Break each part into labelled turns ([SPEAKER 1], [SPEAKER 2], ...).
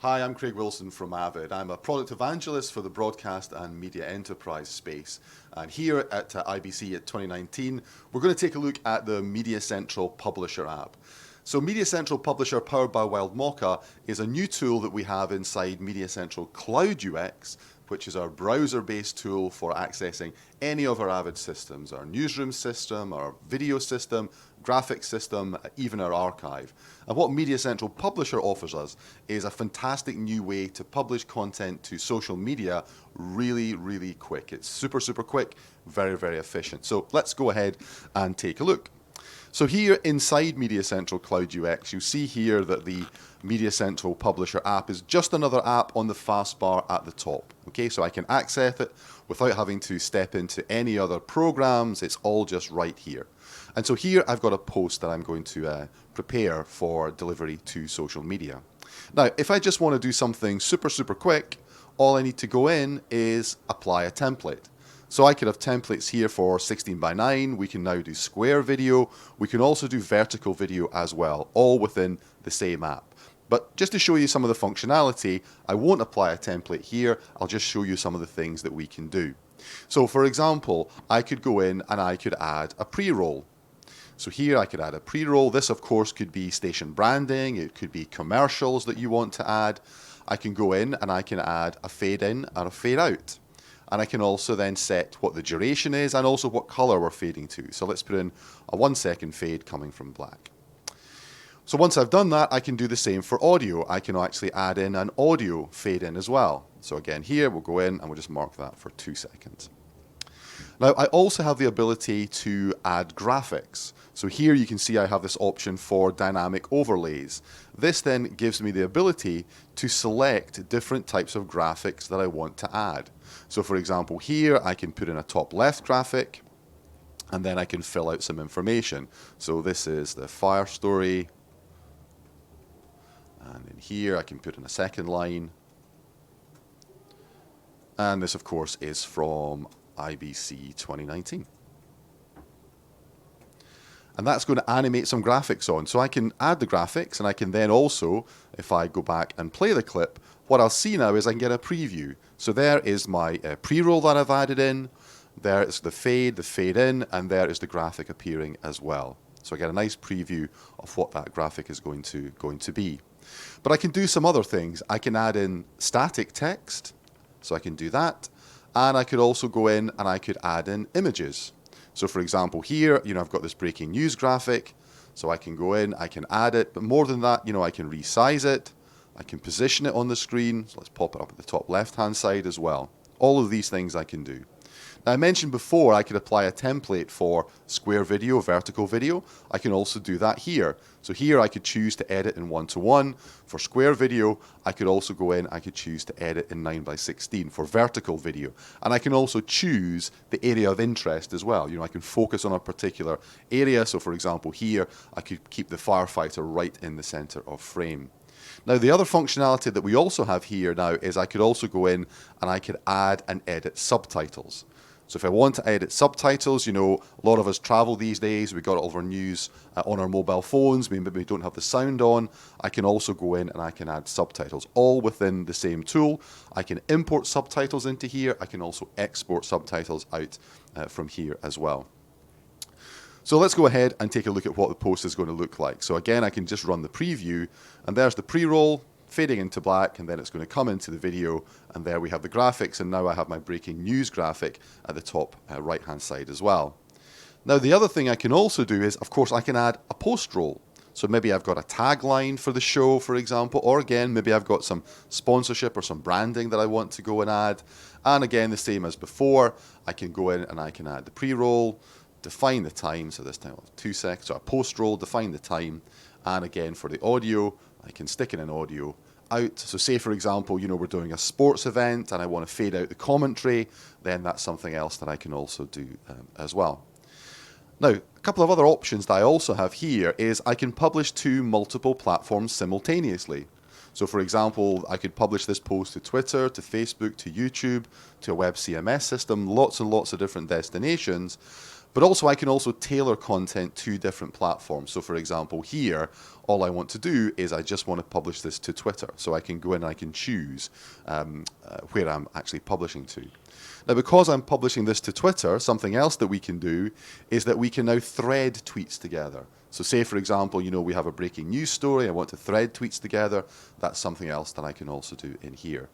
[SPEAKER 1] Hi, I'm Craig Wilson from Avid. I'm a product evangelist for the broadcast and media enterprise space. And here at IBC at 2019, we're going to take a look at the MediaCentral Publisher app. So MediaCentral Publisher, powered by WildMocha, is a new tool that we have inside MediaCentral Cloud UX, which is our browser-based tool for accessing any of our Avid systems, our newsroom system, our video system, graphics system, even our archive. And what MediaCentral Publisher offers us is a fantastic new way to publish content to social media really, really quick. It's super, super quick, very, very efficient. So let's go ahead and take a look. So here inside MediaCentral Cloud UX, you see here that the MediaCentral Publisher app is just another app on the fast bar at the top. Okay, so I can access it without having to step into any other programs. It's all just right here. And so here I've got a post that I'm going to prepare for delivery to social media. Now, if I just want to do something super, super quick, all I need to go in is apply a template. So I could have templates here for 16:9. We can now do square video. We can also do vertical video as well, all within the same app. But just to show you some of the functionality, I won't apply a template here. I'll just show you some of the things that we can do. So for example, I could go in and I could add a pre-roll. So here I could add a pre-roll. This of course could be station branding. It could be commercials that you want to add. I can go in and I can add a fade in and a fade out. And I can also then set what the duration is and also what color we're fading to. So let's put in a 1 second fade coming from black. So once I've done that, I can do the same for audio. I can actually add in an audio fade in as well. So again, here we'll go in and we'll just mark that for 2 seconds. Now, I also have the ability to add graphics. So here you can see I have this option for dynamic overlays. This then gives me the ability to select different types of graphics that I want to add. So for example, here I can put in a top left graphic and then I can fill out some information. So this is the fire story. And in here I can put in a second line. And this of course is from IBC 2019. And that's going to animate some graphics on. So I can add the graphics and I can then also, if I go back and play the clip, what I'll see now is I can get a preview. So there is my pre-roll that I've added in, there is the fade in, and there is the graphic appearing as well. So I get a nice preview of what that graphic is going to be. But I can do some other things. I can add in static text, so I can do that. And I could also go in and I could add in images. So for example here, I've got this breaking news graphic. So I can go in, I can add it, but more than that, I can resize it. I can position it on the screen. So let's pop it up at the top left-hand side as well. All of these things I can do. Now I mentioned before I could apply a template for square video, vertical video. I can also do that here. So here I could choose to edit in 1:1. For square video, I could also go in, I could choose to edit in 9:16 for vertical video. And I can also choose the area of interest as well. I can focus on a particular area. So for example here, I could keep the firefighter right in the center of frame. Now the other functionality that we also have here now is I could also go in and I could add and edit subtitles. So if I want to edit subtitles, a lot of us travel these days. We've got all of our news on our mobile phones. Maybe we don't have the sound on. I can also go in and I can add subtitles, all within the same tool. I can import subtitles into here. I can also export subtitles out from here as well. So let's go ahead and take a look at what the post is going to look like. So again, I can just run the preview, and there's the pre-roll, fading into black, and then it's going to come into the video, and there we have the graphics, and now I have my breaking news graphic at the top right hand side as well. Now the other thing I can also do is, of course, I can add a post roll. So maybe I've got a tagline for the show, for example, or again, maybe I've got some sponsorship or some branding that I want to go and add. And again, the same as before, I can go in and I can add the pre-roll, define the time, so this time I'll have 2 seconds, so a post roll, define the time, and again for the audio, I can stick in an audio out. So say for example, we're doing a sports event and I want to fade out the commentary, then that's something else that I can also do as well. Now, a couple of other options that I also have here is I can publish to multiple platforms simultaneously. So for example, I could publish this post to Twitter, to Facebook, to YouTube, to a web CMS system, lots and lots of different destinations. But also I can also tailor content to different platforms. So for example, here, all I want to do is I just want to publish this to Twitter. So I can go in and I can choose where I'm actually publishing to. Now, because I'm publishing this to Twitter, something else that we can do is that we can now thread tweets together. So say, for example, we have a breaking news story. I want to thread tweets together. That's something else that I can also do in here.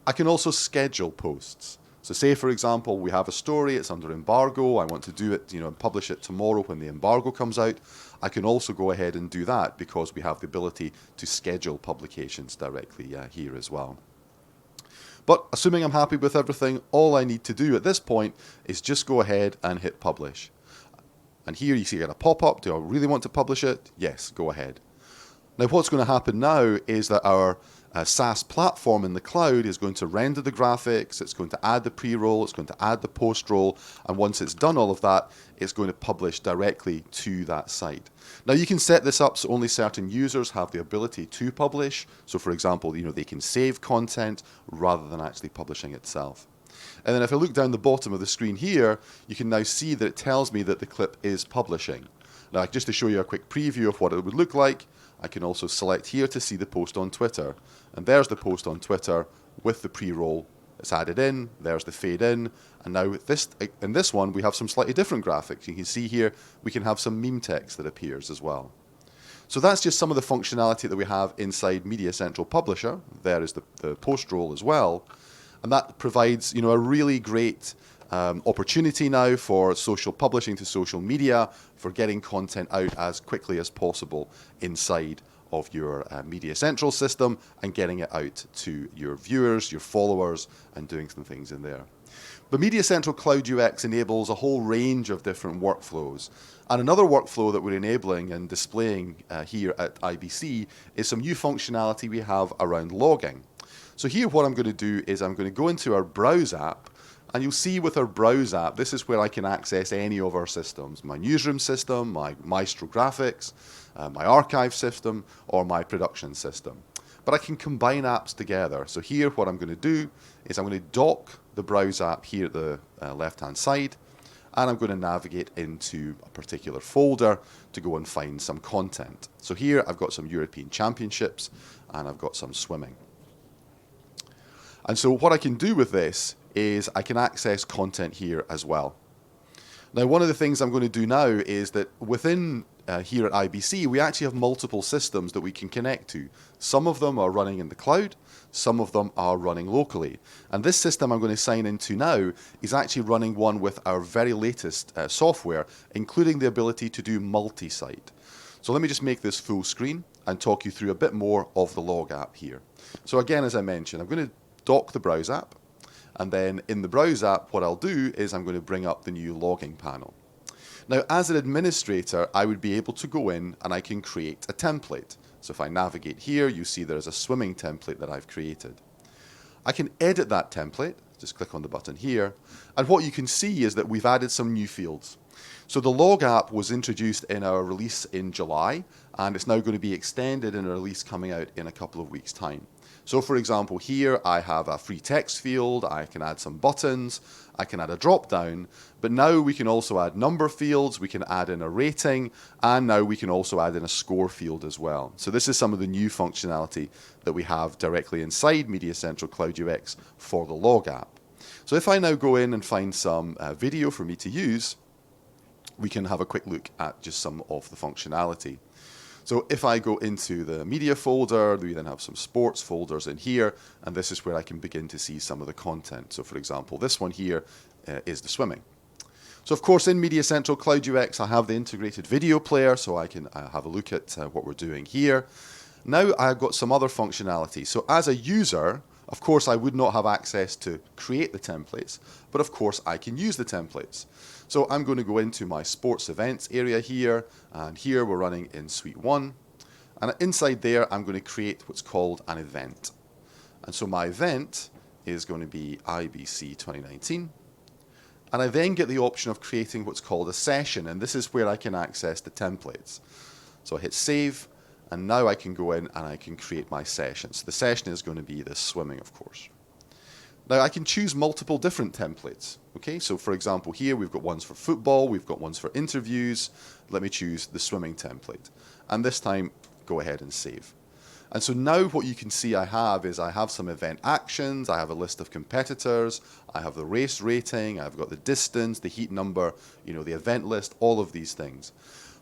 [SPEAKER 1] I can also schedule posts. So say, for example, we have a story, it's under embargo, I want to do it, and publish it tomorrow when the embargo comes out. I can also go ahead and do that because we have the ability to schedule publications directly here as well. But assuming I'm happy with everything, all I need to do at this point is just go ahead and hit publish. And here you see I get a pop-up. Do I really want to publish it? Yes, go ahead. Now what's going to happen now is that our SaaS platform in the cloud is going to render the graphics, it's going to add the pre-roll, it's going to add the post-roll, and once it's done all of that, it's going to publish directly to that site. Now you can set this up so only certain users have the ability to publish. So for example, they can save content rather than actually publishing itself. And then if I look down the bottom of the screen here, you can now see that it tells me that the clip is publishing. Now just to show you a quick preview of what it would look like, I can also select here to see the post on Twitter. And there's the post on Twitter with the pre-roll. It's added in, there's the fade in, and now in this one we have some slightly different graphics. You can see here we can have some meme text that appears as well. So that's just some of the functionality that we have inside MediaCentral Publisher. There is the post roll as well. And that provides a really great opportunity now for social publishing to social media, for getting content out as quickly as possible inside of your MediaCentral system and getting it out to your viewers, your followers, and doing some things in there. But MediaCentral Cloud UX enables a whole range of different workflows. And another workflow that we're enabling and displaying here at IBC is some new functionality we have around logging. So here what I'm going to do is I'm going to go into our Browse app, and you'll see with our Browse app, this is where I can access any of our systems, my newsroom system, my Maestro graphics, my archive system, or my production system. But I can combine apps together. So here what I'm going to do is I'm going to dock the Browse app here at the left-hand side, and I'm going to navigate into a particular folder to go and find some content. So here I've got some European Championships, and I've got some swimming. And so what I can do with this is I can access content here as well. Now, one of the things I'm going to do now is that within here at IBC, we actually have multiple systems that we can connect to. Some of them are running in the cloud, some of them are running locally. And this system I'm going to sign into now is actually running one with our very latest software, including the ability to do multi-site. So let me just make this full screen and talk you through a bit more of the log app here. So again, as I mentioned, I'm going to dock the Browse app. And then in the Browse app, what I'll do is I'm going to bring up the new logging panel. Now, as an administrator, I would be able to go in and I can create a template. So if I navigate here, you see there's a swimming template that I've created. I can edit that template, just click on the button here, and what you can see is that we've added some new fields. So the log app was introduced in our release in July, and it's now going to be extended in a release coming out in a couple of weeks' time. So for example, here I have a free text field, I can add some buttons, I can add a drop down, but now we can also add number fields, we can add in a rating, and now we can also add in a score field as well. So this is some of the new functionality that we have directly inside MediaCentral Cloud UX for the log app. So if I now go in and find some video for me to use, we can have a quick look at just some of the functionality. So if I go into the media folder, we then have some sports folders in here, and this is where I can begin to see some of the content. So for example, this one here is the swimming. So of course in MediaCentral Cloud UX, I have the integrated video player, so I can have a look at what we're doing here. Now I've got some other functionality. So as a user, of course, I would not have access to create the templates, but of course I can use the templates. So I'm going to go into my sports events area here, and here we're running in Suite 1. And inside there, I'm going to create what's called an event. And so my event is going to be IBC 2019. And I then get the option of creating what's called a session, and this is where I can access the templates. So I hit save, and now I can go in and I can create my session. So the session is going to be this swimming, of course. Now I can choose multiple different templates. Okay, so for example here we've got ones for football, we've got ones for interviews. Let me choose the swimming template. And this time, go ahead and save. And so now what you can see I have some event actions, I have a list of competitors, I have the race rating, I've got the distance, the heat number, the event list, all of these things.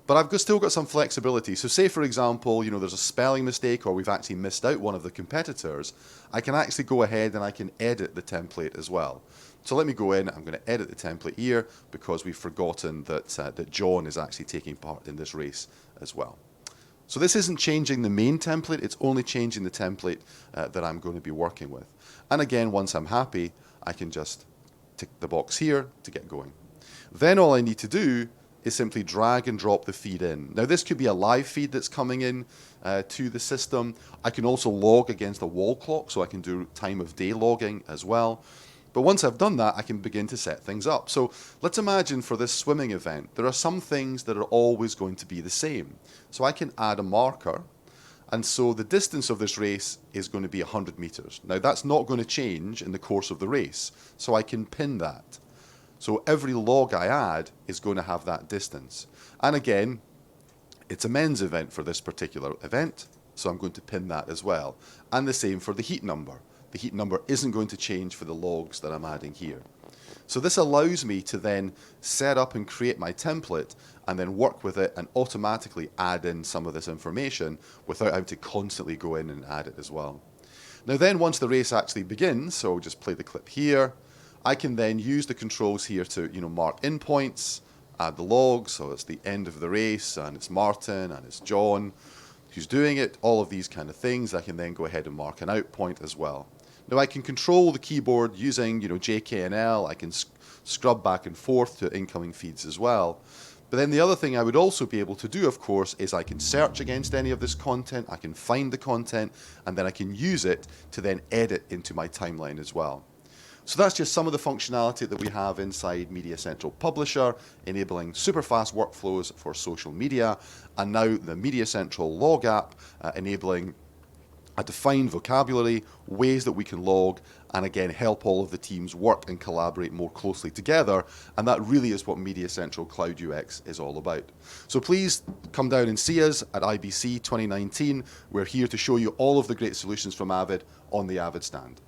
[SPEAKER 1] But I've still got some flexibility. So say, for example, there's a spelling mistake or we've actually missed out one of the competitors. I can actually go ahead and I can edit the template as well. So let me go in, I'm going to edit the template here because we've forgotten that John is actually taking part in this race as well. So this isn't changing the main template, it's only changing the template that I'm going to be working with. And again, once I'm happy, I can just tick the box here to get going. Then all I need to do is simply drag and drop the feed in. Now this could be a live feed that's coming in to the system. I can also log against a wall clock, so I can do time of day logging as well. But once I've done that, I can begin to set things up. So let's imagine for this swimming event, there are some things that are always going to be the same. So I can add a marker, and so the distance of this race is going to be 100 meters. Now that's not going to change in the course of the race, so I can pin that. So every log I add is going to have that distance. And again, it's a men's event for this particular event, so I'm going to pin that as well. And the same for the heat number. The heat number isn't going to change for the logs that I'm adding here. So this allows me to then set up and create my template and then work with it and automatically add in some of this information without having to constantly go in and add it as well. Now then, once the race actually begins, so I'll just play the clip here, I can then use the controls here to mark in points, add the logs, so it's the end of the race and it's Martin and it's John who's doing it, all of these kind of things. I can then go ahead and mark an out point as well. Now I can control the keyboard using JKNL, I can scrub back and forth to incoming feeds as well. But then the other thing I would also be able to do, of course, is I can search against any of this content, I can find the content, and then I can use it to then edit into my timeline as well. So that's just some of the functionality that we have inside MediaCentral Publisher, enabling super fast workflows for social media, and now the MediaCentral Log app, enabling a defined vocabulary, ways that we can log, and again help all of the teams work and collaborate more closely together. And that really is what MediaCentral Cloud UX is all about. So please come down and see us at IBC 2019. We're here to show you all of the great solutions from Avid on the Avid stand.